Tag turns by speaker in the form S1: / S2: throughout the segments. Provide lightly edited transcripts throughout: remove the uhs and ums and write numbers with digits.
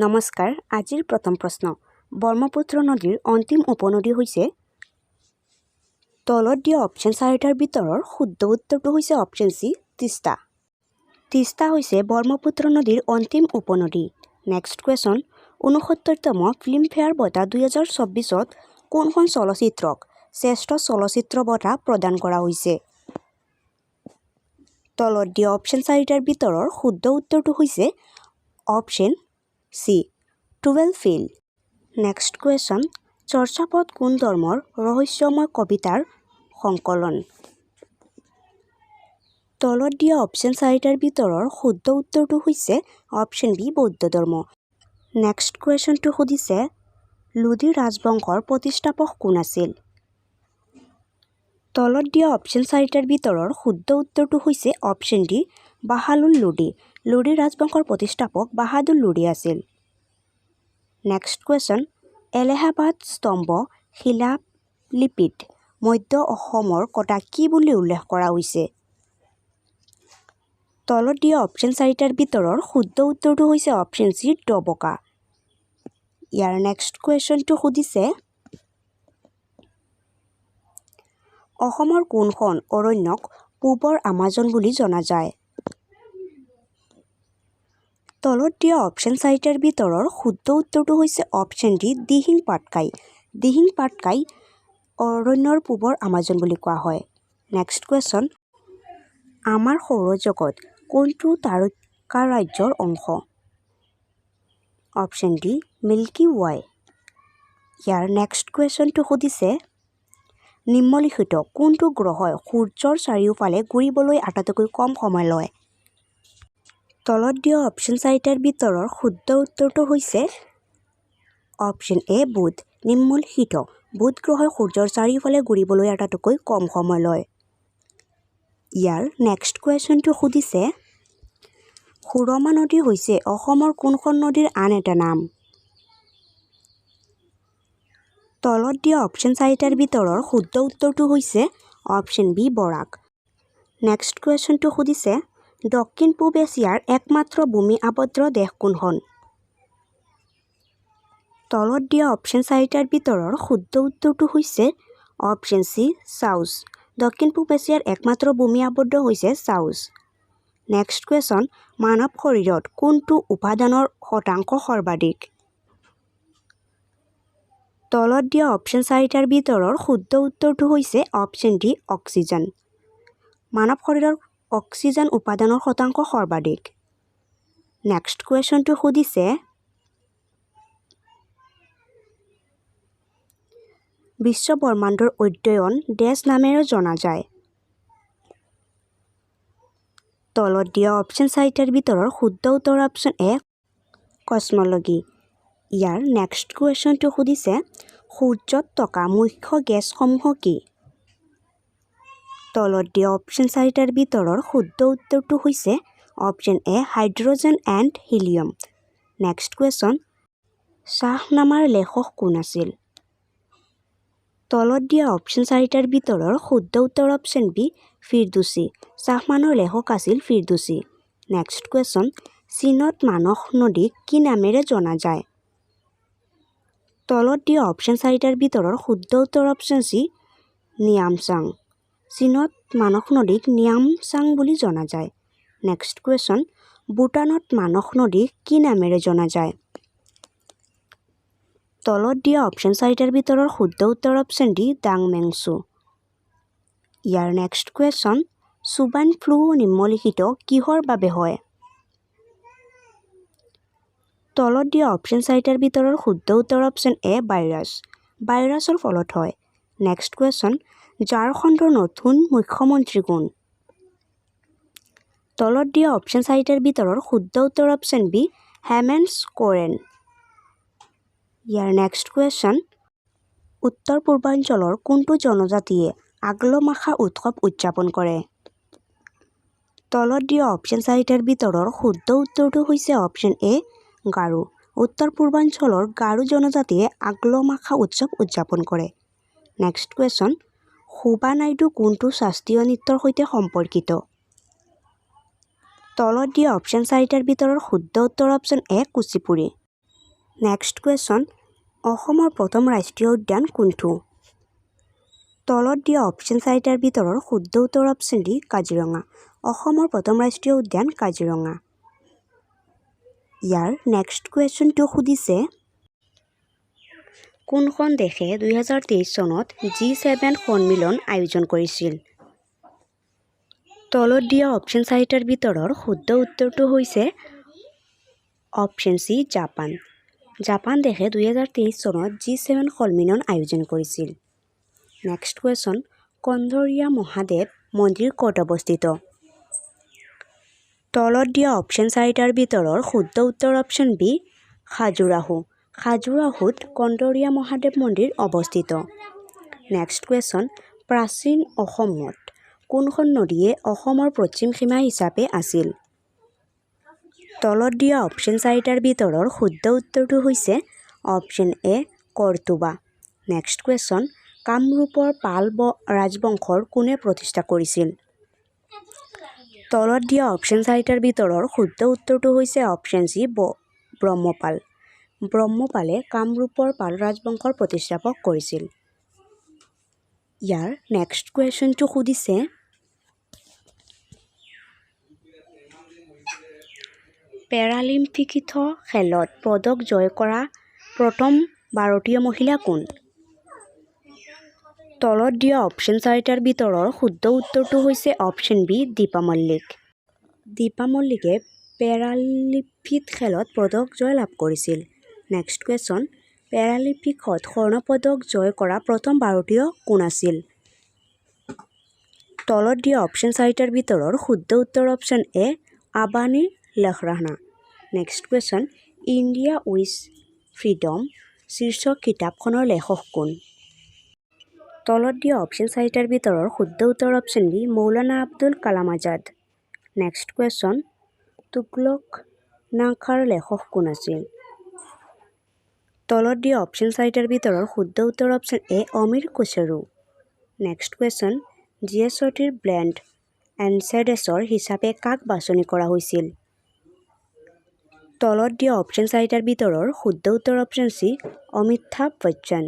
S1: নমস্কাৰ, আজিৰ প্ৰথম প্ৰশ্ন। ব্ৰহ্মপুত্ৰ নদীৰ অন্তিম উপনদী হৈছে? তলত দিয়া অপশ্যন চাৰিটাৰ ভিতৰৰ শুদ্ধ উত্তৰটো হৈছে অপশ্যন চি, তিষ্টা। তিষ্টা হৈছে ব্ৰহ্মপুত্ৰ নদীৰ অন্তিম উপনদী। Next question. ৬৯তম ফিল্মফেয়াৰ বঁটা 2024ত কোনখন চলচ্চিত্ৰক শ্ৰেষ্ঠ চলচ্চিত্ৰ বঁটা প্ৰদান কৰা হৈছে? তলত দিয়া অপশ্যন চাৰিটাৰ ভিতৰৰ শুদ্ধ উত্তৰটো হৈছে option C, 12 fail. Next question. Charyapada কোন ধৰ্মৰ ৰহস্যময় কবিতাৰ সংকলন? তলত দিয়া অপশ্যন চাৰিটাৰ ভিতৰৰ শুদ্ধ উত্তৰটো হৈছে অপশ্যন বি, বৌদ্ধ ধৰ্ম। নেক্সট কুৱেশ্যনটো সুধিছে লোদী ৰাজবংশৰ প্ৰতিষ্ঠাপক কোন আছিল? তলত দিয়া অপশ্যন চাৰিটাৰ ভিতৰৰ শুদ্ধ উত্তৰটো হৈছে অপশ্যন ডি, বাহাদুৰ লোদী। লোদী ৰাজবংশৰ প্ৰতিষ্ঠাপক বাহাদুৰ লোদী আছিল। Next question. এলাহাবাদ স্তম্ভ শিলালিপিত মধ্য অসমৰ কথা কি বুলি উল্লেখ কৰা হৈছে? তলত দিয়া অপশ্যন চাৰিটাৰ ভিতৰৰ শুদ্ধ উত্তৰটো হৈছে অপশ্যন চি, ডবকা। ইয়াৰ নেক্সট কুৱেশ্যনটো সুধিছে অসমৰ কোনখন অৰণ্যক পূবৰ আমাজন বুলি জনা যায়? তলত দিয়া অপশ্যন চাৰিটাৰ ভিতৰৰ শুদ্ধ উত্তৰটো হৈছে অপশ্যন ডি, দিহিং পাটকাই। দিহিং পাটকাই অৰণ্যৰ পূবৰ আমাজন বুলি কোৱা হয়। Next question. আমাৰ সৌৰজগত কোনটো তাৰকাৰাজ্যৰ অংশ? অপশ্যন ডি, মিল্কী ৱে। ইয়াৰ নেক্সট কুৱেশ্যনটো সুধিছে নিম্নলিখিত কোনটো গ্ৰহই সূৰ্যৰ চাৰিওফালে ঘূৰিবলৈ আটাইতকৈ কম সময় লয়? তলত দিয়া অপশ্যন চাৰিটাৰ ভিতৰৰ শুদ্ধ উত্তৰটো হৈছে অপশ্যন এ, বুধ। নিম্নলিখিত বুধ গ্ৰহই সূৰ্যৰ চাৰিওফালে ঘূৰিবলৈ আটাইতকৈ কম সময় লয়। ইয়াৰ নেক্সট কুৱেশ্যনটো সুধিছে সুৰমা নদী হৈছে অসমৰ কোনখন নদীৰ আন এটা নাম? তলত দিয়া অপশ্যন চাৰিটাৰ ভিতৰৰ শুদ্ধ উত্তৰটো হৈছে অপশ্যন বি, বৰাক। নেক্সট কুৱেশ্যনটো সুধিছে দক্ষিণ পূব এছিয়াৰ একমাত্ৰ ভূমি আবদ্ধ দেশ কোনখন? তলত দিয়া অপশ্যন চাৰিটাৰ ভিতৰৰ শুদ্ধ উত্তৰটো হৈছে অপশ্যন চি, চাউথ। দক্ষিণ পূব এছিয়াৰ একমাত্ৰ ভূমি আবদ্ধ হৈছে চাউথ। Next question. মানৱ শৰীৰত কোনটো উপাদানৰ শতাংশ সৰ্বাধিক? তলত দিয়া অপশ্যন চাৰিটাৰ ভিতৰৰ শুদ্ধ উত্তৰটো হৈছে অপশ্যন ডি, অক্সিজেন। মানৱ শৰীৰৰ অক্সিজেন উপাদানৰ শতাংশ সৰ্বাধিক। নেক্সট কুৱেশ্যনটো সুধিছে বিশ্বব্ৰহ্মাণ্ডৰ অধ্যয়ন ডেছ নামেৰে জনা যায়? তলত দিয়া অপশ্যন চাৰিটাৰ ভিতৰৰ শুদ্ধ উত্তৰ অপশ্যন এ, কসমলজি। ইয়াৰ নেক্সট কুৱেশ্যনটো সুধিছে সূৰ্যত থকা মুখ্য গেছসমূহ কি? তলত দিয়া অপশ্যন চাৰিটাৰ ভিতৰৰ শুদ্ধ উত্তৰটো হৈছে option A, hydrogen and helium. Next question. শ্বাহনামাৰ লেখক কোন আছিল? তলত দিয়া অপশ্যন চাৰিটাৰ ভিতৰৰ শুদ্ধ উত্তৰ অপশ্যন বি, ফিৰদৌছী। শ্বাহনামাৰ লেখক আছিল ফিৰদৌছী। Next question. চীনত মানস নদীক কি নামেৰে জনা যায়? তলত দিয়া অপশ্যন চাৰিটাৰ ভিতৰৰ শুদ্ধ উত্তৰ অপশ্যন চি, নিয়ামচাং। চীনত মানস নদীক নিয়ামচাং বুলি জনা যায়। Next question. ভূটানত মানস নদীক কি নামেৰে জনা যায়? তলত দিয়া অপশ্যন চাৰিটাৰ ভিতৰৰ শুদ্ধ উত্তৰ অপশ্যন ডি, ডাংমেংছু। ইয়াৰ নেক্সট কুৱেশ্যন। চুৱাইন ফ্লু নিম্নলিখিত কিহৰ বাবে হয়? তলত দিয়া অপশ্যন চাৰিটাৰ ভিতৰৰ শুদ্ধ উত্তৰ অপশ্যন এ, ভাইৰাছ। ভাইৰাছৰ ফলত হয়। Next question. ঝাৰখণ্ডৰ নতুন মুখ্যমন্ত্ৰী কোন? তলত দিয়া অপশ্যন চাৰিটাৰ ভিতৰৰ শুদ্ধ উত্তৰ অপশ্যন বি, হেমন্ত সোৰেন। ইয়াৰ নেক্সট কুৱেশ্যন। উত্তৰ পূৰ্বাঞ্চলৰ কোনটো জনজাতিয়ে আগলমাখা উৎসৱ উদযাপন কৰে? তলত দিয়া অপশ্যন চাৰিটাৰ ভিতৰৰ শুদ্ধ উত্তৰটো হৈছে অপশ্যন এ, গাৰো। উত্তৰ পূৰ্বাঞ্চলৰ গাৰো জনজাতিয়ে আগলমাখা উৎসৱ উদযাপন কৰে। Next question. শোভা নাইডু কোনটো শাস্ত্ৰীয় নৃত্যৰ সৈতে সম্পৰ্কিত? তলত দিয়া অপশ্যন চাৰিটাৰ ভিতৰৰ শুদ্ধ উত্তৰ অপশ্যন এ, কুচিপুড়ি। নেক্সট কুৱেশ্যন অসমৰ প্ৰথম ৰাষ্ট্ৰীয় উদ্যান কোনটো তলত দিয়া অপশ্যন চাৰিটাৰ ভিতৰৰ শুদ্ধ উত্তৰ অপশ্যন ডি কাজিৰঙা অসমৰ প্ৰথম ৰাষ্ট্ৰীয় উদ্যান কাজিৰঙা ইয়াৰ নেক্সট কুৱেশ্যনটো সুধিছে কোনখন দেশে 2023 চনত G7 সন্মিলন আয়োজন কৰিছিল তলত দিয়া অপশ্যন চাৰিটাৰ ভিতৰৰ শুদ্ধ উত্তৰটো হৈছে অপশ্যন চি জাপান জাপান দেশে 2023 চনত G7 সন্মিলন আয়োজন কৰিছিল নেক্সট কুৱেশ্যন কন্দৰীয়া মহাদেৱ মন্দিৰ ক'ত অৱস্থিত তলত দিয়া অপশ্যন চাৰিটাৰ ভিতৰৰ শুদ্ধ উত্তৰ অপশ্যন বি খাজুৰাহোত কন্দৰীয়া মহাদেৱ মন্দিৰ অৱস্থিত নেক্সট কুৱেশ্যন প্ৰাচীন অসমত কোনখন নদীয়ে অসমৰ পশ্চিম সীমা হিচাপে আছিল তলত দিয়া অপশ্যন চাৰিটাৰ ভিতৰৰ শুদ্ধ উত্তৰটো হৈছে অপশ্যন এ কৰ্তুবা নেক্সট কুৱেশ্যন কামৰূপৰ পাল ৰাজবংশৰ কোনে প্ৰতিষ্ঠা কৰিছিল তলত দিয়া অপশ্যন চাৰিটাৰ ভিতৰৰ শুদ্ধ উত্তৰটো হৈছে অপশ্যন চি ব্ৰহ্মপালে কামৰূপৰ পাল ৰাজবংশৰ প্ৰতিষ্ঠাপক কৰিছিল ইয়াৰ নেক্সট কুৱেশ্যনটো সুধিছে পেৰালিম্পিকত খেলত পদক জয় কৰা প্ৰথম ভাৰতীয় মহিলা কোন তলত দিয়া অপশ্যন চাৰিটাৰ ভিতৰৰ শুদ্ধ উত্তৰটো হৈছে অপশ্যন বি দীপা মল্লিকে পেৰালিম্পিক খেলত পদক জয় লাভ কৰিছিল নেক্সট কুৱেশ্যন পেৰালিম্পিকত স্বৰ্ণ পদক জয় কৰা প্ৰথম ভাৰতীয় কোন আছিল তলত দিয়া অপশ্যন চাৰিটাৰ ভিতৰৰ শুদ্ধ উত্তৰ অপশ্যন এ আবানী লহৰানা next question India with freedom শীৰ্ষক কিতাপখনৰ লেখক কোন তলত দিয়া অপশ্যন চাৰিটাৰ ভিতৰৰ শুদ্ধ উত্তৰ option B Maulana Abdul Kalam Azad next question তুগলকনামাৰ লেখক কোন আছিল তলত দিয়া অপশ্যন চাৰিটাৰ ভিতৰৰ শুদ্ধ উত্তৰ option A Amir Khusrau next question জিএছটিৰ ব্ৰেণ্ড এম্বেছাডৰ হিচাপে কাক বাছনি কৰা হৈছিল তলত দিয়া অপশ্যন চাৰিটাৰ ভিতৰৰ শুদ্ধ উত্তৰ অপশ্যন চি অমিতাভ বচ্চন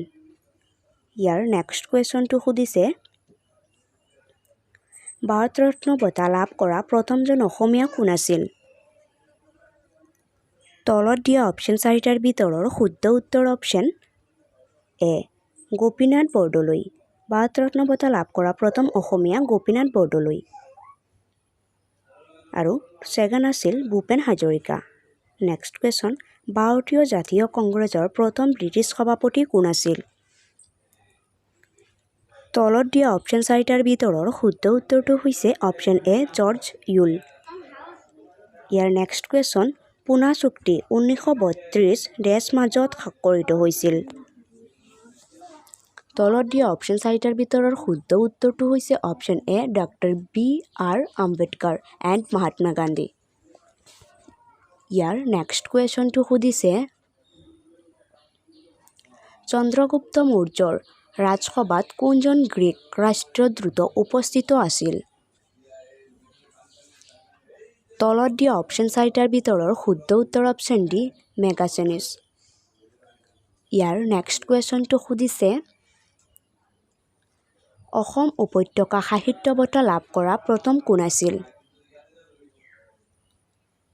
S1: ইয়াৰ নেক্সট কুৱেশ্যনটো সুধিছে ভাৰত ৰত্ন বঁটা লাভ কৰা প্ৰথমজন অসমীয়া কোন আছিল তলত দিয়া অপশ্যন চাৰিটাৰ ভিতৰৰ শুদ্ধ উত্তৰ অপশ্যন এ গোপীনাথ বৰদলৈ ভাৰত ৰত্ন বঁটা লাভ কৰা প্ৰথম অসমীয়া গোপীনাথ বৰদলৈ আৰু ছেকেণ্ড আছিল ভূপেন হাজৰিকা নেক্সট কুৱেশ্যন ভাৰতীয় জাতীয় কংগ্ৰেছৰ প্ৰথম ব্ৰিটিছ সভাপতি কোন আছিল তলত দিয়া অপশ্যন চাৰিটাৰ ভিতৰৰ শুদ্ধ উত্তৰটো হৈছে অপশ্যন এ জৰ্জ ইউল ইয়াৰ নেক্সট কুৱেশ্যন পুনা চুক্তি 1932 দেশ মাজত স্বাক্ষৰিত হৈছিল তলত দিয়া অপশ্যন চাৰিটাৰ ভিতৰৰ শুদ্ধ উত্তৰটো হৈছে option A doctor B.R. Ambedkar and Mahatma Gandhi ইয়াৰ নেক্সট কুৱেশ্যনটো সুধিছে চন্দ্ৰগুপ্ত মৌৰ্যৰ ৰাজসভাত কোনজন গ্ৰীক ৰাষ্ট্ৰদূত উপস্থিত আছিল তলত দিয়া অপশ্যন চাৰিটাৰ ভিতৰৰ শুদ্ধ উত্তৰ অপশ্যন ডি মেগাছেনিছ ইয়াৰ নেক্সট কুৱেশ্যনটো সুধিছে অসম উপত্যকা সাহিত্য বঁটা লাভ কৰা প্ৰথম কোন আছিল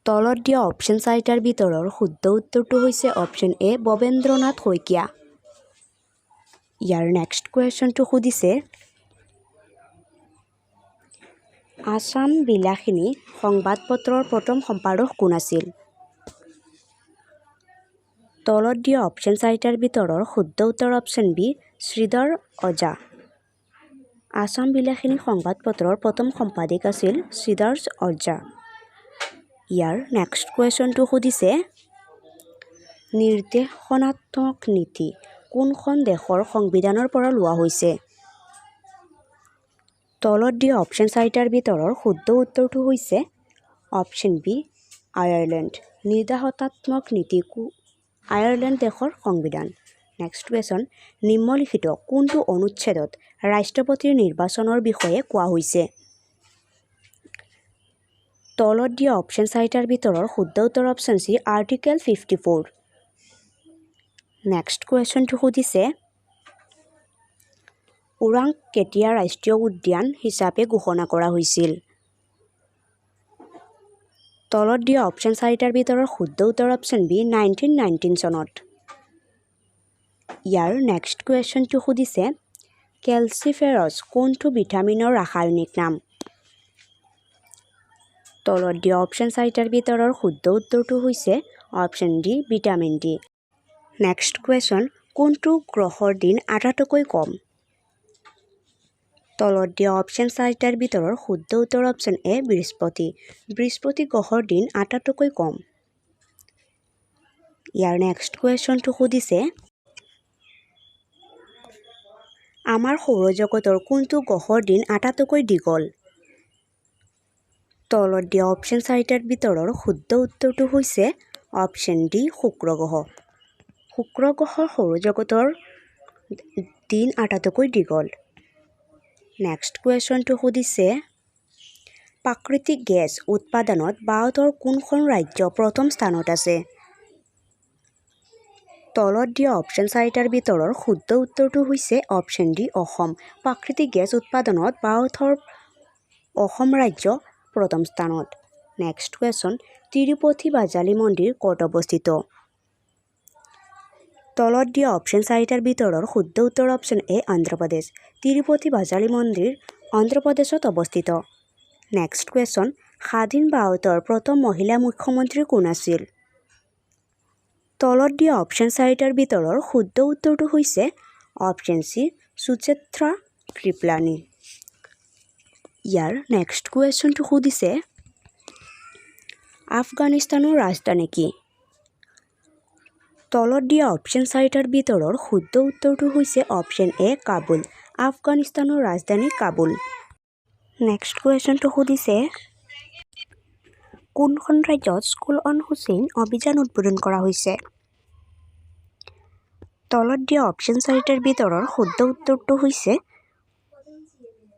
S1: তলত দিয়া অপশ্যন চাৰিটাৰ ভিতৰৰ শুদ্ধ উত্তৰটো হৈছে অপশ্যন এ ভৱেন্দ্ৰনাথ শইকীয়া ইয়াৰ নেক্সট কুৱেশ্যনটো সুধিছে আছাম বিলাসিনী সংবাদপত্ৰৰ প্ৰথম সম্পাদক কোন আছিল তলত দিয়া অপশ্যন চাৰিটাৰ ভিতৰৰ শুদ্ধ উত্তৰ অপশ্যন বি শ্ৰীধৰ ওঝা আছাম বিলাসিনী সংবাদপত্ৰৰ প্ৰথম সম্পাদক আছিল শ্ৰীধৰ ওঝা ইয়াৰ নেক্সট কুৱেশ্যনটো সুধিছে নিৰ্দেশনাত্মক নীতি কোনখন দেশৰ সংবিধানৰ পৰা লোৱা হৈছে তলত দিয়া অপশ্যন চাৰিটাৰ ভিতৰৰ শুদ্ধ উত্তৰটো হৈছে অপশ্যন বি আয়াৰলেণ্ড নিৰ্দেশনাত্মক নীতি আয়াৰলেণ্ড দেশৰ সংবিধান নেক্সট কুৱেশ্যন নিম্নলিখিত কোনটো অনুচ্ছেদত ৰাষ্ট্ৰপতিৰ নিৰ্বাচনৰ বিষয়ে কোৱা হৈছে তলত দিয়া অপশ্যন চাৰিটাৰ ভিতৰৰ শুদ্ধ উত্তৰ অপশ্যন চি আৰ্টিকেল 54 নেক্সট কুৱেশ্যনটো সুধিছে ওৰাং কেতিয়া ৰাষ্ট্ৰীয় উদ্যান হিচাপে ঘোষণা কৰা হৈছিল? তলত দিয়া অপশ্যন 4টাৰ ভিতৰত শুদ্ধ উত্তৰ অপশ্যন বি 1919 চনত। ইয়াৰ নেক্সট কুৱেশ্যনটো সুধিছে কেলচিফেৰছ কোনটো ভিটামিনৰ ৰাসায়নিক নাম? তলত দিয়া অপশ্যন 4টাৰ ভিতৰৰ শুদ্ধ উত্তৰটো হৈছে option D vitamin D. Next question কোনটো গ্ৰহৰ দিন আটাইতকৈ কম? তলত দিয়া অপশ্যন 4টাৰ ভিতৰৰ শুদ্ধ উত্তৰ অপশ্যন এ বৃহস্পতি। বৃহস্পতি গ্ৰহৰ দিন আটাইতকৈ কম। ইয়াৰ নেক্সট কুৱেশ্যনটো সুধিছে আমাৰ সৌৰজগতৰ কোনটো গ্ৰহৰ দিন আটাইতকৈ দীঘল? তলত দিয়া অপশ্যন 4টাৰ ভিতৰৰ শুদ্ধ উত্তৰটো হৈছে অপশ্যন ডি শুক্ৰ গ্ৰহ। শুক্ৰ গ্ৰহৰ সৌৰজগতৰ দিন আটাইতকৈ দীঘল। নেক্সট কুৱেশ্যনটো সুধিছে প্ৰাকৃতিক গেছ উৎপাদনত ভাৰতৰ কোনখন ৰাজ্য প্ৰথম স্থানত আছে? তলত দিয়া অপশ্যন 4টাৰ ভিতৰৰ শুদ্ধ উত্তৰটো হৈছে অপশ্যন ডি অসম। প্ৰাকৃতিক গেছ উৎপাদনত ভাৰতৰ অসম ৰাজ্য প্ৰথম স্থানত। নেক্সট কুৱেশ্যন তিৰুপতি বালাজী মন্দিৰ ক'ত অৱস্থিত? তলত দিয়া অপশ্যন 4টাৰ ভিতৰৰ শুদ্ধ উত্তৰ অপশ্যন এ অন্ধ্ৰপ্ৰদেশ। তিৰুপতি বালাজী মন্দিৰ অন্ধ্ৰপ্ৰদেশত অৱস্থিত। নেক্সট কুৱেশ্যন স্বাধীন ভাৰতৰ প্ৰথম মহিলা মুখ্যমন্ত্ৰী কোন আছিল? তলত দিয়া অপশ্যন 4টাৰ ভিতৰৰ শুদ্ধ উত্তৰটো হৈছে অপশ্যন চি সুচিত্ৰা কৃপলানী। ইয়াৰ নেক্সট কুৱেশ্যনটো সুধিছে আফগানিস্তানৰ ৰাজধানী কি? তলত দিয়া অপশ্যন 4টাৰ ভিতৰৰ শুদ্ধ উত্তৰটো হৈছে অপশ্যন এ কাবুল। আফগানিস্তানৰ ৰাজধানী কাবুল। নেক্সট কুৱেশ্যনটো সুধিছে কোনখন ৰাজ্যত স্কুল অন হুছেইন অভিযান উদ্বোধন কৰা হৈছে? তলত দিয়া অপশ্যন 4টাৰ ভিতৰৰ শুদ্ধ উত্তৰটো হৈছে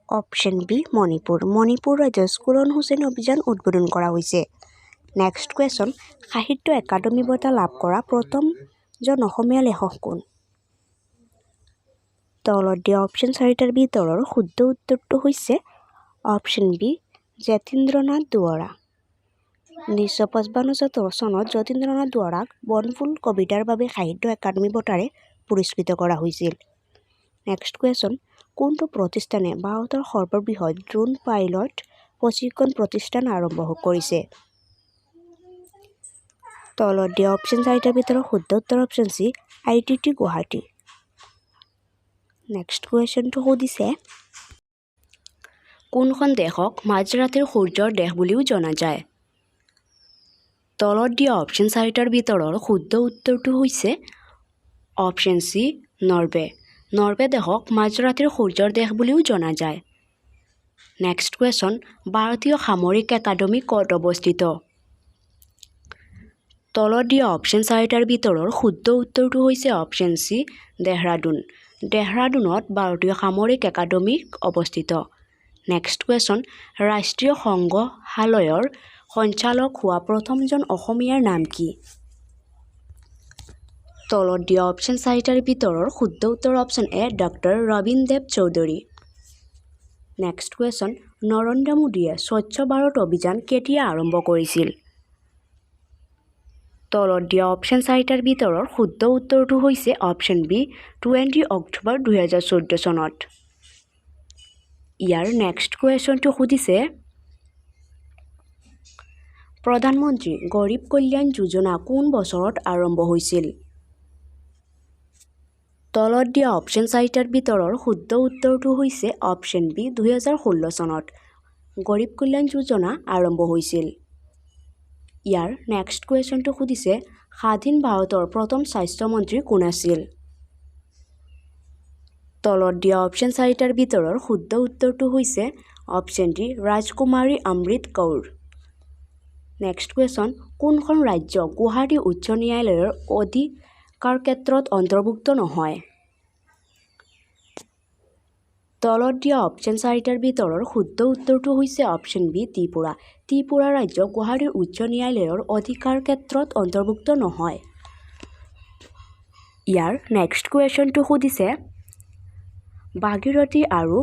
S1: অপশ্যন বি মণিপুৰ। মণিপুৰ ৰাজ্যত স্কুল অন হুছেইন অভিযান উদ্বোধন কৰা হৈছে। নেক্সট কুৱেশ্যন সাহিত্য একাডেমী বঁটা লাভ কৰা প্ৰথমজন অসমীয়া লেখক কোন? তলত দিয়া অপশ্যন 4টাৰ ভিতৰৰ শুদ্ধ উত্তৰটো হৈছে অপশ্যন বি যতীন্দ্ৰনাথ দুৱৰা। 1955 চনত যতীন্দ্ৰনাথ দুৱৰাক বনফুল কবিতাৰ বাবে সাহিত্য একাডেমী বঁটাৰে পুৰস্কৃত কৰা হৈছিল। নেক্সট কুৱেশ্যন কোনটো প্ৰতিষ্ঠানে ভাৰতৰ সৰ্ববৃহৎ ড্ৰোন পাইলট প্ৰশিক্ষণ প্ৰতিষ্ঠান আৰম্ভ কৰিছে? তলত দিয়া অপশ্যন 4টাৰ ভিতৰত শুদ্ধ উত্তৰ option C ITT Guwahati. Next কুৱেশ্যনটো সুধিছে কোনখন দেশক মাঝৰাতিৰ সূৰ্যৰ দেশ বুলিও জনা যায়? তলত দিয়া অপশ্যন 4টাৰ ভিতৰৰ শুদ্ধ উত্তৰটো হৈছে অপশ্যন চি নৰৱে। নৰৱে দেশক মাঝৰাতিৰ সূৰ্যৰ দেশ বুলিও জনা যায়। নেক্সট কুৱেশ্যন ভাৰতীয় সামৰিক একাডেমী ক'ত অৱস্থিত? তলত দিয়া অপশ্যন 4টাৰ ভিতৰৰ শুদ্ধ উত্তৰটো হৈছে অপশ্যন চি দেহৰাদুন। দেহৰাদুনত ভাৰতীয় সামৰিক একাডেমী অৱস্থিত। নেক্সট কুৱেশ্যন ৰাষ্ট্ৰীয় সংগ্ৰহালয়ৰ সঞ্চালক হোৱা প্ৰথমজন অসমীয়াৰ নাম কি? তলত দিয়া অপশ্যন 4টাৰ ভিতৰৰ শুদ্ধ উত্তৰ option A doctor Rabindradev Choudhury. Next question Narendra মোদীয়ে স্বচ্ছ ভাৰত অভিযান কেতিয়া আৰম্ভ কৰিছিল? তলত দিয়া অপশ্যন 4টাৰ ভিতৰৰ শুদ্ধ উত্তৰটো হৈছে অপশ্যন বি 20 অক্টোবৰ 2014 চনত। ইয়াৰ নেক্সট কুৱেশ্যনটো সুধিছে প্ৰধানমন্ত্ৰী গৰীব কল্যাণ যোজনা কোন বছৰত আৰম্ভ হৈছিল? তলত দিয়া অপশ্যন 4টাৰ ভিতৰৰ শুদ্ধ উত্তৰটো হৈছে অপশ্যন বি 2016 চনত গৰীব কল্যাণ যোজনা আৰম্ভ হৈছিল। ইয়াৰ নেক্সট কুৱেশ্যনটো সুধিছে স্বাধীন ভাৰতৰ প্ৰথম স্বাস্থ্যমন্ত্ৰী কোন আছিল? তলত দিয়া অপশ্যন 4টাৰ ভিতৰৰ শুদ্ধ উত্তৰটো হৈছে অপশ্যন ডি ৰাজকুমাৰী অমৃত কৌৰ। নেক্সট কুৱেশ্যন কোনখন ৰাজ্য গুৱাহাটী উচ্চ ন্যায়ালয়ৰ অধিকাৰ ক্ষেত্ৰত অন্তৰ্ভুক্ত নহয়? তলত দিয়া অপশ্যন 4টাৰ ভিতৰৰ শুদ্ধ উত্তৰটো হৈছে অপশ্যন বি ত্ৰিপুৰা। ত্ৰিপুৰা ৰাজ্য গুৱাহাটী উচ্চ ন্যায়ালয়ৰ অধিকাৰ ক্ষেত্ৰত অন্তৰ্ভুক্ত নহয়। ইয়াৰ নেক্সট কুৱেশ্যনটো সুধিছে ভাগীৰথী আৰু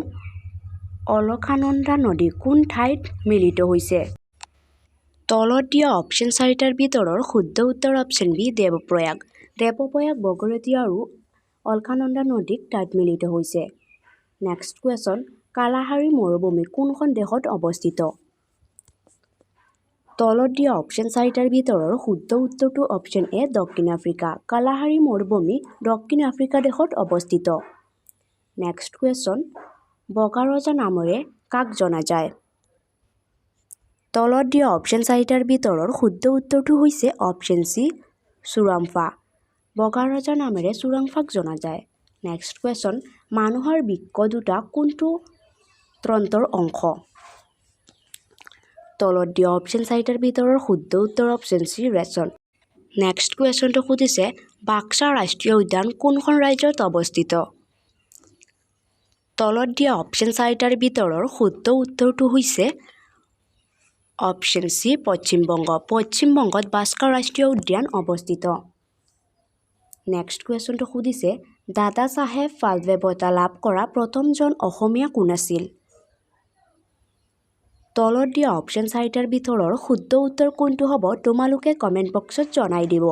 S1: অলকানন্দা নদী কোন ঠাইত মিলিত হৈছে তলত দিয়া অপশ্যন 4টাৰ ভিতৰৰ শুদ্ধ উত্তৰ অপশ্যন বি দেৱপ্ৰয়াগ ভাগীৰথী আৰু অলকানন্দা নদীক ঠাইত মিলিত হৈছে নেক্সট কুৱেশ্যন কালাহাৰী মৰুভূমি কোনখন দেশত অৱস্থিত তলত দিয়া অপশ্যন 4টাৰ ভিতৰৰ শুদ্ধ উত্তৰটো অপশ্যন এ দক্ষিণ আফ্ৰিকা কালাহাৰী মৰুভূমি দক্ষিণ আফ্ৰিকা দেশত অৱস্থিত নেক্সট কুৱেশ্যন বগা ৰজা নামেৰে কাক জনা যায় তলত দিয়া অপশ্যন 4টাৰ ভিতৰৰ শুদ্ধ উত্তৰটো হৈছে অপশ্যন চি চুৰাম্ফা বগা ৰজা নামেৰে চুৰাম্ফাক জনা যায় নেক্সট কুৱেশ্যন মানুহৰ বৃক্ক দুটা কোনটো তন্ত্ৰৰ অংশ তলত দিয়া অপশ্যন 4টাৰ ভিতৰৰ শুদ্ধ উত্তৰ অপশ্যন চি ৰেচন নেক্সট কুৱেশ্যনটো সুধিছে বাক্সা ৰাষ্ট্ৰীয় উদ্যান কোনখন ৰাজ্যত অৱস্থিত তলত দিয়া অপশ্যন 4টাৰ ভিতৰৰ শুদ্ধ উত্তৰটো হৈছে অপশ্যন চি পশ্চিমবংগত বাক্সা ৰাষ্ট্ৰীয় উদ্যান অৱস্থিত নেক্সট কুৱেশ্যনটো সুধিছে দাদা চাহেব ফাল্কে বঁটা লাভ কৰা প্ৰথমজন অসমীয়া কোন আছিল তলত দিয়া অপশ্যন 4টাৰ ভিতৰৰ শুদ্ধ উত্তৰ কোনটো হ'ব তোমালোকে কমেণ্ট বক্সত জনাই দিব